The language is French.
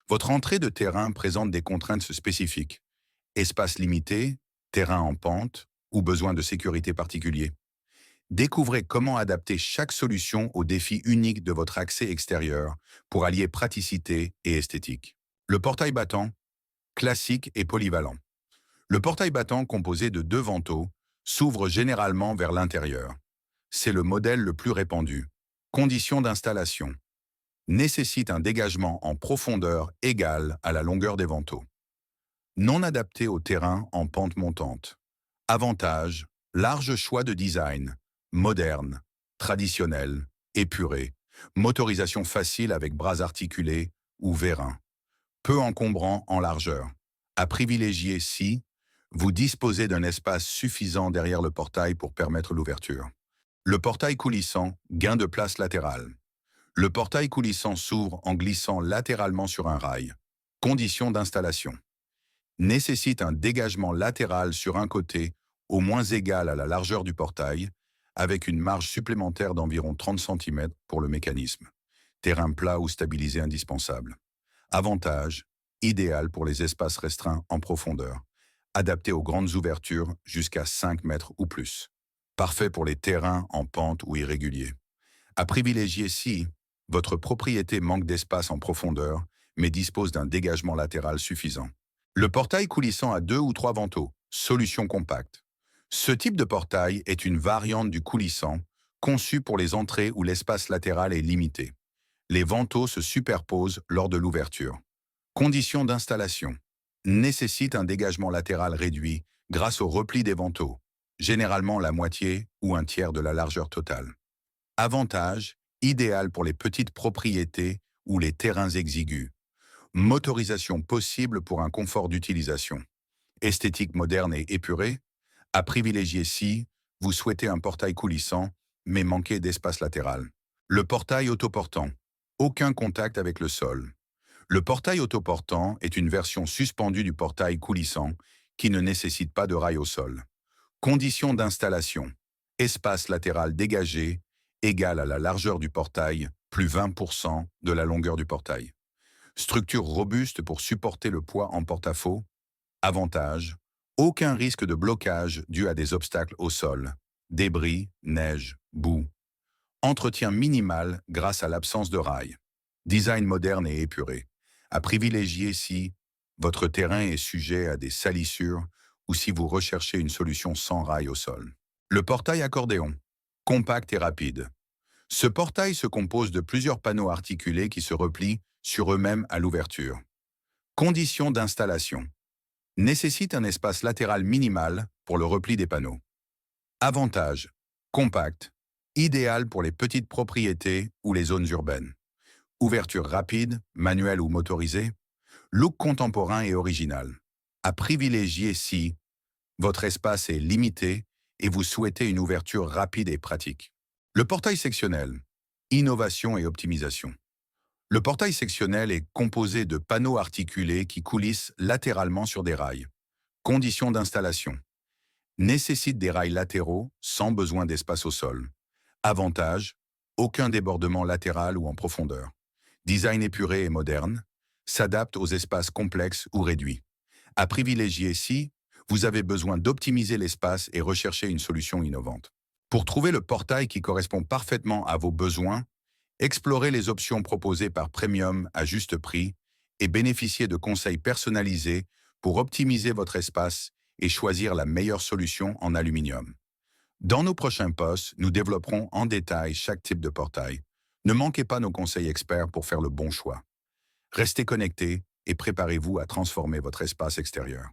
Votre entrée de terrain présente des contraintes spécifiques. Espace limité, terrain en pente ou besoin de sécurité particulier. Découvrez comment adapter chaque solution au défi unique de votre accès extérieur pour allier praticité et esthétique. Le portail battant, classique et polyvalent. Le portail battant composé de deux vantaux s'ouvre généralement vers l'intérieur. C'est le modèle le plus répandu. Conditions d'installation. Nécessite un dégagement en profondeur égal à la longueur des vantaux. Non adapté au terrain en pente montante. Avantage, large choix de design, moderne, traditionnel, épuré, motorisation facile avec bras articulés ou vérins, peu encombrant en largeur. À privilégier si vous disposez d'un espace suffisant derrière le portail pour permettre l'ouverture. Le portail coulissant, gain de place latérale. Le portail coulissant s'ouvre en glissant latéralement sur un rail. Conditions d'installation. Nécessite un dégagement latéral sur un côté au moins égal à la largeur du portail, avec une marge supplémentaire d'environ 30 cm pour le mécanisme. Terrain plat ou stabilisé indispensable. Avantage, idéal pour les espaces restreints en profondeur, adapté aux grandes ouvertures jusqu'à 5 mètres ou plus. Parfait pour les terrains en pente ou irréguliers. À privilégier si votre propriété manque d'espace en profondeur, mais dispose d'un dégagement latéral suffisant. Le portail coulissant à deux ou trois vantaux, solution compacte. Ce type de portail est une variante du coulissant, conçu pour les entrées où l'espace latéral est limité. Les vantaux se superposent lors de l'ouverture. Conditions d'installation. Nécessite un dégagement latéral réduit grâce au repli des vantaux, généralement la moitié ou un tiers de la largeur totale. Avantage, idéal pour les petites propriétés ou les terrains exigus. Motorisation possible pour un confort d'utilisation. Esthétique moderne et épurée, à privilégier si vous souhaitez un portail coulissant, mais manquez d'espace latéral. Le portail autoportant. Aucun contact avec le sol. Le portail autoportant est une version suspendue du portail coulissant qui ne nécessite pas de rail au sol. Conditions d'installation. Espace latéral dégagé, égal à la largeur du portail, plus 20% de la longueur du portail. Structure robuste pour supporter le poids en porte-à-faux. Avantage, aucun risque de blocage dû à des obstacles au sol, débris, neige, boue. Entretien minimal grâce à l'absence de rails. Design moderne et épuré. À privilégier si votre terrain est sujet à des salissures ou si vous recherchez une solution sans rails au sol. Le portail accordéon. Compact et rapide. Ce portail se compose de plusieurs panneaux articulés qui se replient sur eux-mêmes à l'ouverture. Conditions d'installation. Nécessite un espace latéral minimal pour le repli des panneaux. Avantage. Compact. Idéal pour les petites propriétés ou les zones urbaines. Ouverture rapide, manuelle ou motorisée. Look contemporain et original. À privilégier si votre espace est limité et vous souhaitez une ouverture rapide et pratique. Le portail sectionnel. Innovation et optimisation. Le portail sectionnel est composé de panneaux articulés qui coulissent latéralement sur des rails. Conditions d'installation. Nécessite des rails latéraux sans besoin d'espace au sol. Avantage, aucun débordement latéral ou en profondeur. Design épuré et moderne, s'adapte aux espaces complexes ou réduits. À privilégier si vous avez besoin d'optimiser l'espace et rechercher une solution innovante. Pour trouver le portail qui correspond parfaitement à vos besoins, explorez les options proposées par Premium à juste prix et bénéficiez de conseils personnalisés pour optimiser votre espace et choisir la meilleure solution en aluminium. Dans nos prochains posts, nous développerons en détail chaque type de portail. Ne manquez pas nos conseils experts pour faire le bon choix. Restez connectés et préparez-vous à transformer votre espace extérieur.